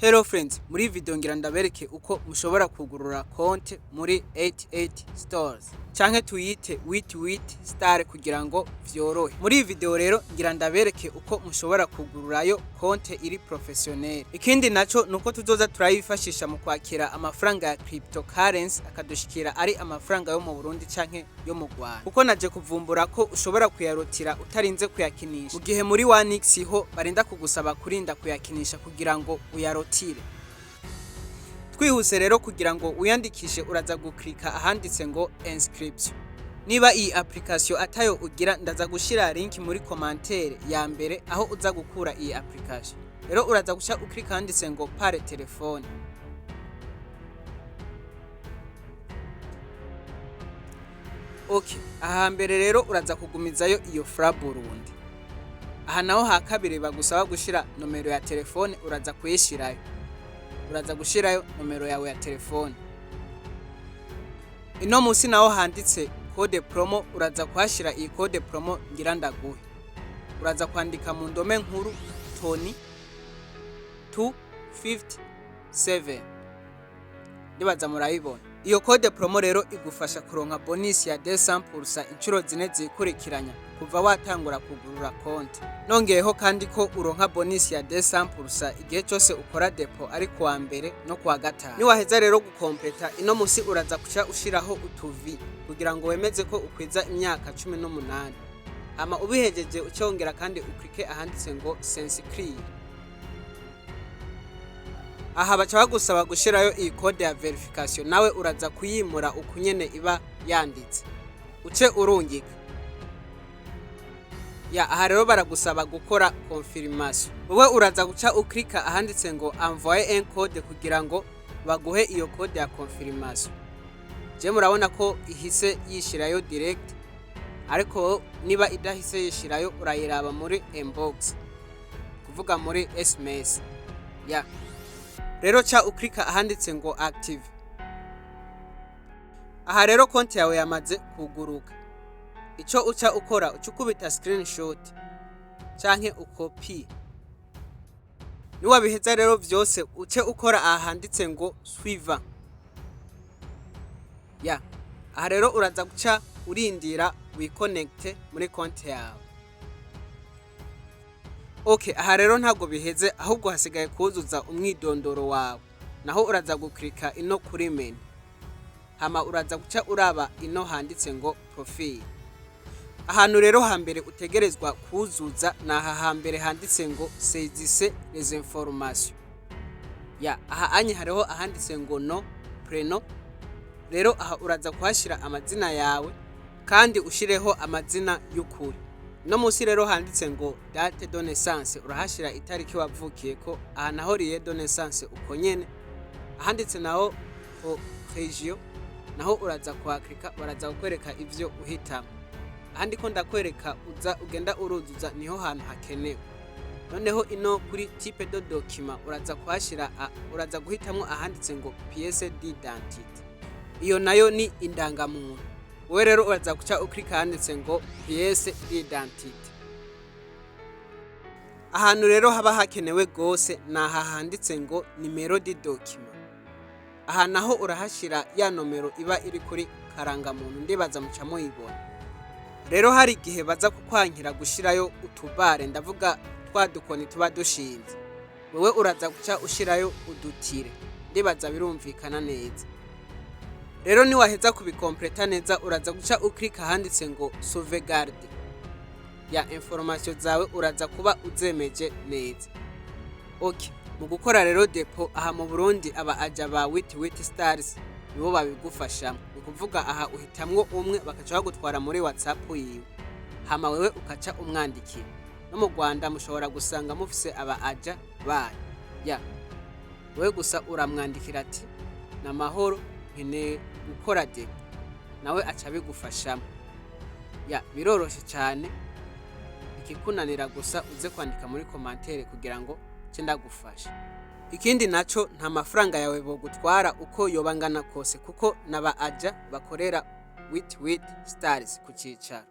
Hello friends, muri video ngira ndabereke uko mushobora kugurura konte muri 88starz canke tuyite 888starz kugira ngo vyorohe. Muri video rero ngira ndabereke uko mushobora kugururayo konte iri professionnel. Ikindi naco nuko tuzoza turayifashisha mu kwakira amafaranga ya cryptocurrency akadushikira ari amafaranga yo mu Burundi canke yo mu Rwanda. Kuko naje kuvumbura ko ushobora kuyarotira utarinze kuyakinisha. Mu gihe muri 1x ho barinda kugusaba kurinda kuyakinisha kugira ngo uyarotire. Twihuse rero kugira ngo uyandikishe uraza guklika ahanditse ngo inscription. Niba iyi application atayo ugira ndaza gushira link muri commentaire ya mbere aho uza gukura iyi application. Rero uraza guca uklika handitse ngo pare telefone. Okay, aha mbere rero uraza kugumizayo iyo fra Burundi. Aha naho ha kabiri bagusaba gushira nomero ya telefone uraza kuyishirayo. Uraza gushirayo nomero yawe ya telefone. Ino musi naho handitse code promo uraza kuhashira iyi code promo ngira ndaguhe. Uraza kwandika mu ndome nkuru Tony 257. Ndibaza murayibona. Iyo code promo rero igufasha kuronka bonus ya 200% inshuro zine zikurikiranya kuva watangura kugurura konte. Nongeyeho kandi ko uronka bonus ya 200% igihe cyose ukora depo ari kuwa mbere no kuwa gatanu. Niwaheza rero gukompleta ino musi uraza kuca ushiraho utuvi kugira ngo wemeze ko ukwiza imyaka 18. Ama ubihejeje ucyongera kandi uklike ahanditse ngo sensicrire. Aha baca bagusaba gushirayo iyi code ya verification nawe uraza kuyimura ukunyene iba yanditse. Uce urungika. Ya aha rero baragusaba gukora confirmation. Wowe uraza guca uklika ahanditse ngo envoyer un code kugira ngo baguhe iyo code ya confirmation. Je murabona ko ihise yishirayo direct. Ariko niba idahise yishirayo urayiraba muri inbox. Kuvuga muri SMS. Ya rero cha uklika ahanditse ngo active. Aha rero konti yawe yamaze kuguruka. Ico uca ukora ucukubita screenshot canke ukopi. Niwa biheza rero vyose uce ukora ahanditse ngo suivant. Ya aha rero uraza guca urindira wiconnect muri konti yawe. Okay, aha rero ntago biheze ahubwo hasigaye kuzuza umwidondoro wawe. Naho uraza guklika ino kuri menu. Hama uraza guca uraba ino handitse ngo profile. Ahantu rero hambere utegerezwa kuzuza naha hambere handitse ngo saisissez les informations. Ya aha anye hariho ahanditse ngo no prénom. Rero aha uraza kuhashira amazina yawe kandi ushireho amazina y'ukuri. No musi rero handitse ngo date de naissance urahashira itariki wavukiye ko aha naho riye de naissance uko nyene. Ahanditse naho region naho uraza kwaklika baraza kukwereka ivyo uhitamo. Ahandi ko ndakwereka uza ugenda uruzuza niho hantu hakenewe. Noneho ino kuri type de document uraza kuhashira uraza guhitamwo ahanditse ngo pièce d'identité. Iyo nayo ni indangamuntu. Wewe rero uraza guca uklika handitse ngo pièce d'identité. Ahantu rero haba hakenewe gose naha handitse ngo numero de document. Aha naho urahashira ya nomero iba iri kuri karangamuntu ndibaza muca muyibona. Rero hari igihe baza kukwankira gushirayo utubare ndavuga twadukoni tuba dushinze. Wewe uraza guca ushirayo udutire. Ndibaza birumvikana neza. Rero ni waheza kubikompleta neza uraza guca uklika handitse ngo sauvegarde. Ya information zawe uraza kuba uzemeje neza. Okay, mu gukora rero depo aha mu Burundi aba aja ba 888starz nibo babigufasha. Ukuvuga aha uhitamwo umwe bakaca bagutwara muri WhatsApp yiwe. Hama wewe ukaca umwandikira. No mu Rwanda mushobora gusanga mufise aba aja bayo. Ya wewe gusa uramwandikira ati na mahoro nkene gukora depo nawe aca bigufashamo. Ya biroroshe cyane. Ikikunanira gusa uze kwandika muri commentaire kugira ngo ndagufasha. Ikindi naco nta mafaranga yawe bo gutwara uko yobangana kose kuko naba aja bakorera 888starz ku cicaro.